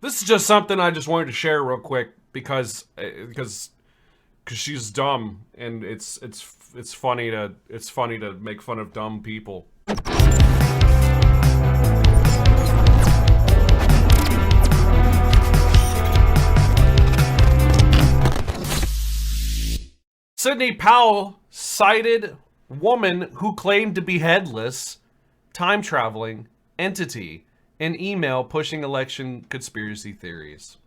This is just something I just wanted to share real quick because she's dumb and it's funny to make fun of dumb people. Sidney Powell cited woman who claimed to be headless, time-traveling entity in email pushing election conspiracy theories.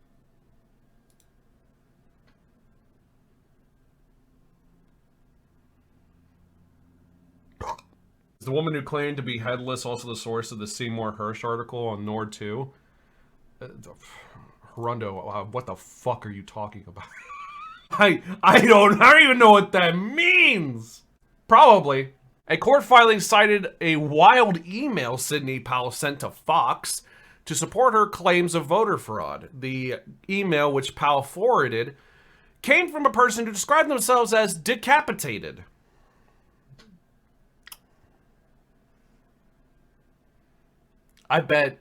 Is the woman who claimed to be headless also the source of the Seymour Hersh article on Nord 2? Harundo, what the fuck are you talking about? I don't even know what that means. Probably. A court filing cited a wild email Sidney Powell sent to Fox to support her claims of voter fraud. The email, which Powell forwarded, came from a person who described themselves as decapitated. I bet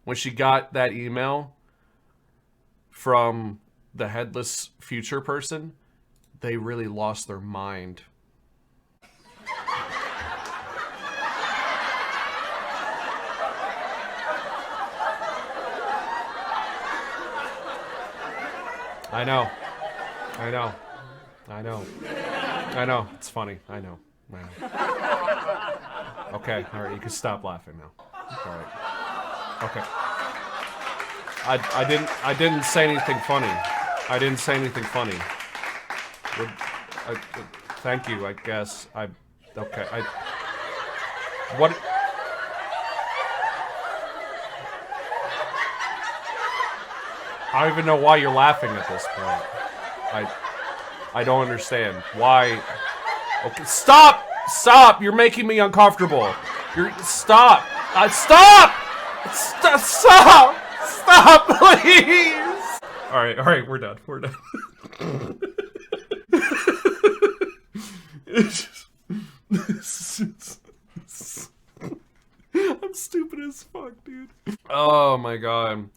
when she got that email from the headless future person, they really lost their mind. I know. It's funny. I know. Okay, all right, you can stop laughing now. All right. Okay. I didn't say anything funny. Thank you, I guess. Okay. What? I don't even know why you're laughing at this point. I don't understand. Why? Okay, stop! Stop! You're making me uncomfortable. Stop! Stop! Stop! Stop, please! Alright, we're done. I'm stupid as fuck, dude. Oh my god.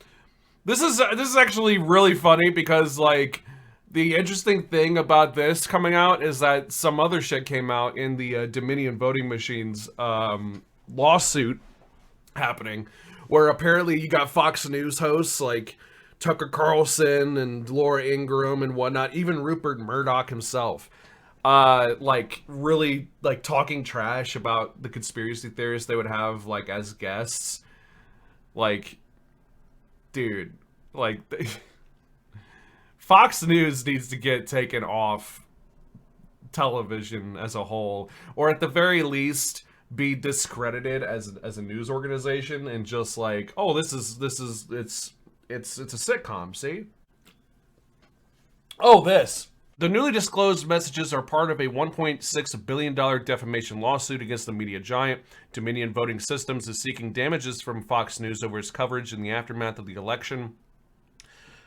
This is actually really funny because, like, the interesting thing about this coming out is that some other shit came out in the Dominion voting machines lawsuit happening, where apparently you got Fox News hosts like Tucker Carlson and Laura Ingraham and whatnot, even Rupert Murdoch himself, like really like talking trash about the conspiracy theorists they would have like as guests. Like, dude, like Fox News needs to get taken off television as a whole, or at the very least be discredited as a news organization and just like, oh, it's a sitcom, see? Oh, this. The newly disclosed messages are part of a $1.6 billion defamation lawsuit against the media giant. Dominion Voting Systems is seeking damages from Fox News over its coverage in the aftermath of the election.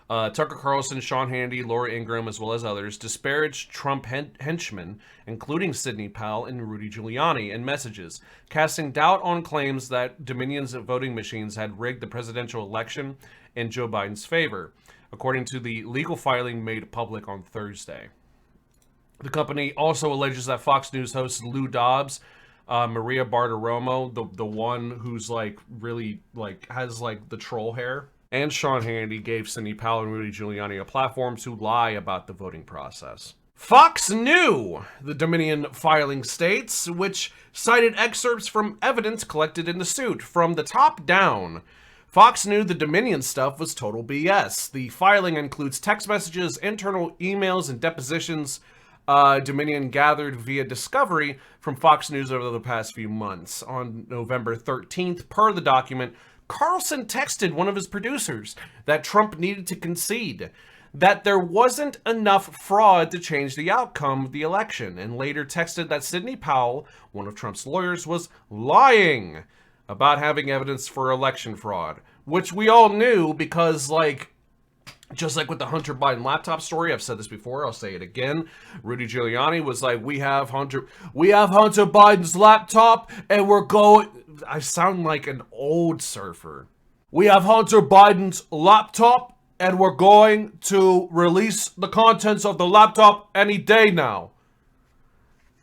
Tucker Carlson, Sean Hannity, Laura Ingraham, as well as others, disparaged Trump henchmen, including Sidney Powell and Rudy Giuliani, in messages, casting doubt on claims that Dominion's voting machines had rigged the presidential election in Joe Biden's favor, according to the legal filing made public on Thursday. The company also alleges that Fox News hosts Lou Dobbs, Maria Bartiromo, the one who's like really like has like the troll hair, and Sean Hannity gave Sidney Powell and Rudy Giuliani a platform to lie about the voting process. Fox knew, the Dominion filing states, which cited excerpts from evidence collected in the suit. From the top down, Fox knew the Dominion stuff was total BS. The filing includes text messages, internal emails, and depositions Dominion gathered via discovery from Fox News over the past few months. On November 13th, per the document, Carlson texted one of his producers that Trump needed to concede, that there wasn't enough fraud to change the outcome of the election, and later texted that Sidney Powell, one of Trump's lawyers, was lying about having evidence for election fraud, which we all knew because, like, just like with the Hunter Biden laptop story, I've said this before, I'll say it again. Rudy Giuliani was like, we have Hunter Biden's laptop and we're going... I sound like an old surfer. We have Hunter Biden's laptop, and we're going to release the contents of the laptop any day now.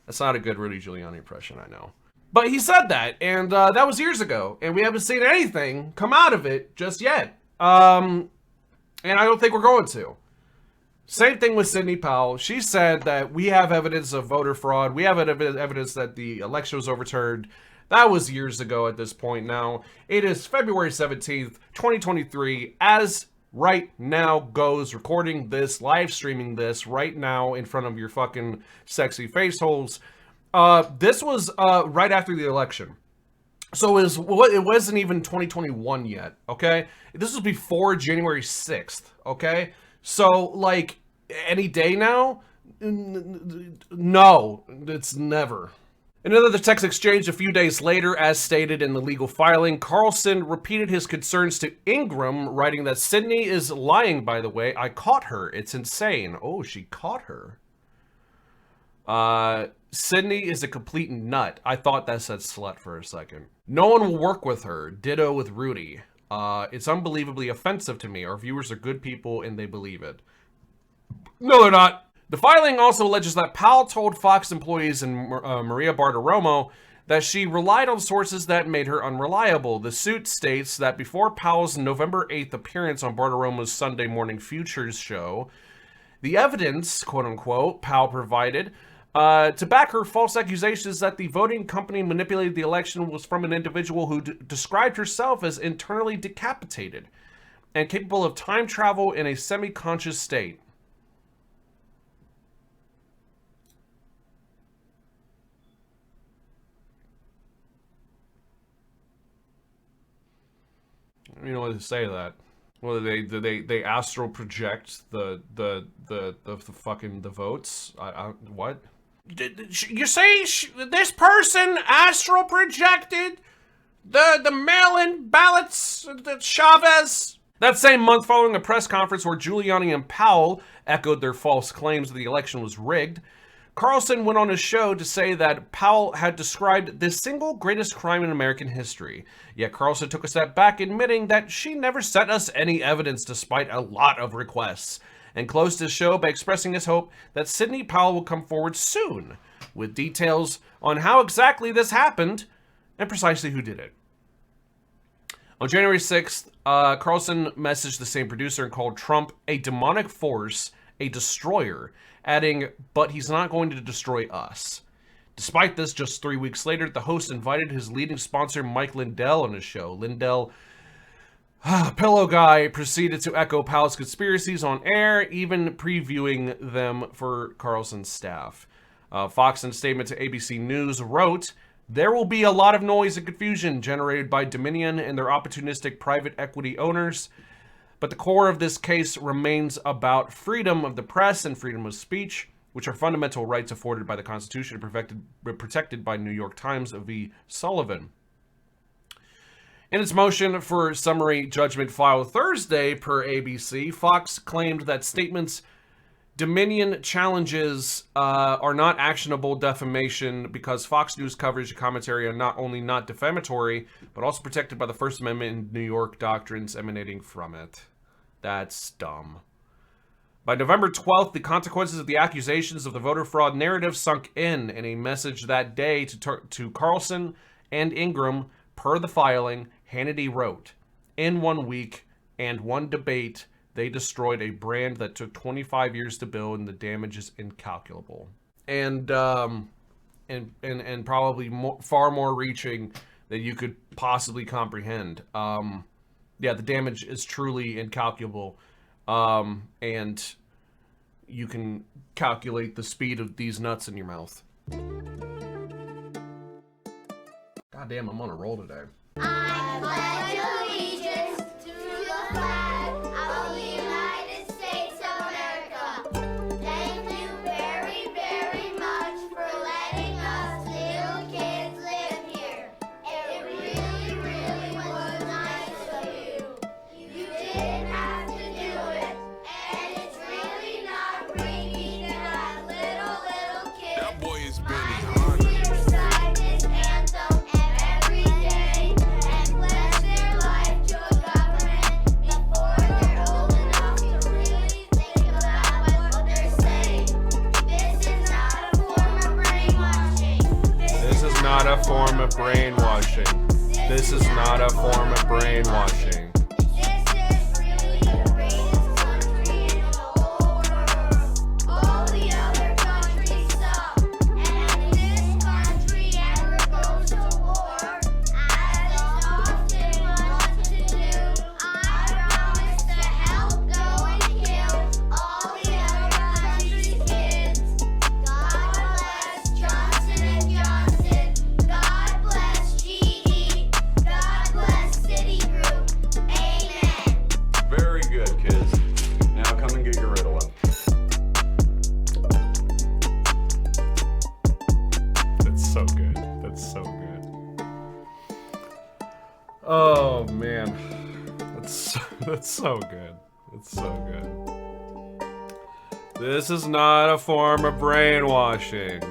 That's not a good Rudy Giuliani impression, I know. But he said that, and that was years ago, and we haven't seen anything come out of it just yet. And I don't think we're going to. Same thing with Sidney Powell. She said that we have evidence of voter fraud. We have evidence that the election was overturned. That was years ago at this point now. It is February 17th, 2023, as right now goes, recording this, live streaming this right now in front of your fucking sexy face holes. This was right after the election. So it wasn't even 2021 yet, okay? This was before January 6th, okay? So, like, any day now? No, it's never. In another text exchange a few days later, as stated in the legal filing, Carlson repeated his concerns to Ingram, writing that Sidney is lying, by the way. I caught her. It's insane. Oh, she caught her. Sidney is a complete nut. I thought that said slut for a second. No one will work with her. Ditto with Rudy. It's unbelievably offensive to me. Our viewers are good people and they believe it. No, they're not. The filing also alleges that Powell told Fox employees and Maria Bartiromo that she relied on sources that made her unreliable. The suit states that before Powell's November 8th appearance on Bartiromo's Sunday Morning Futures show, the evidence, quote-unquote, Powell provided to back her false accusations that the voting company manipulated the election was from an individual who described herself as internally decapitated and capable of time travel in a semi-conscious state. You know what to say to that? Well, they astral project the fucking the votes? What? You say this person astral projected the mail-in ballots, the Chavez? That same month, following a press conference where Giuliani and Powell echoed their false claims that the election was rigged, Carlson went on his show to say that Powell had described the single greatest crime in American history. Yet Carlson took a step back, admitting that she never sent us any evidence despite a lot of requests, and closed his show by expressing his hope that Sidney Powell will come forward soon with details on how exactly this happened and precisely who did it. On January 6th, Carlson messaged the same producer and called Trump a demonic force, a destroyer, adding, "But he's not going to destroy us." Despite this, just 3 weeks later, the host invited his leading sponsor, Mike Lindell, on his show. Lindell, pillow guy, proceeded to echo Powell's conspiracies on air, even previewing them for Carlson's staff. Fox, in a statement to ABC News, wrote, "There will be a lot of noise and confusion generated by Dominion and their opportunistic private equity owners. But the core of this case remains about freedom of the press and freedom of speech, which are fundamental rights afforded by the Constitution and protected by New York Times v. Sullivan." In its motion for summary judgment filed Thursday per ABC, Fox claimed that statements Dominion challenges are not actionable defamation because Fox News coverage and commentary are not only not defamatory, but also protected by the First Amendment and New York doctrines emanating from it. That's dumb. By November 12th, the consequences of the accusations of the voter fraud narrative sunk in a message that day to Carlson and Ingram, per the filing. Hannity wrote, "In 1 week and one debate, they destroyed a brand that took 25 years to build, and the damage is incalculable." And probably far more reaching than you could possibly comprehend. Yeah, the damage is truly incalculable. And you can calculate the speed of these nuts in your mouth. God damn, I'm on a roll today. I pledge allegiance to the flag of the United States of America. Thank you very, very much for letting us little kids live here. It really, really was nice of you. You didn't have to do it. And it's really not freaky to have little kids. That boy is Benihana. Recite this anthem every day and bless their life to God. form of brainwashing. This is not a form of brainwashing. This is really the greatest country in the whole world. All the other countries suck. And if this country ever goes to war, as it often wants to do, I promise to help go and kill all the other countries' kids. God bless Johnson and Johnson. God bless GE. God bless Citigroup. Amen. Very good, kids. Now come and get your Ritalin. That's so good. That's so good. Oh man, that's so good. It's so good. This is not a form of brainwashing.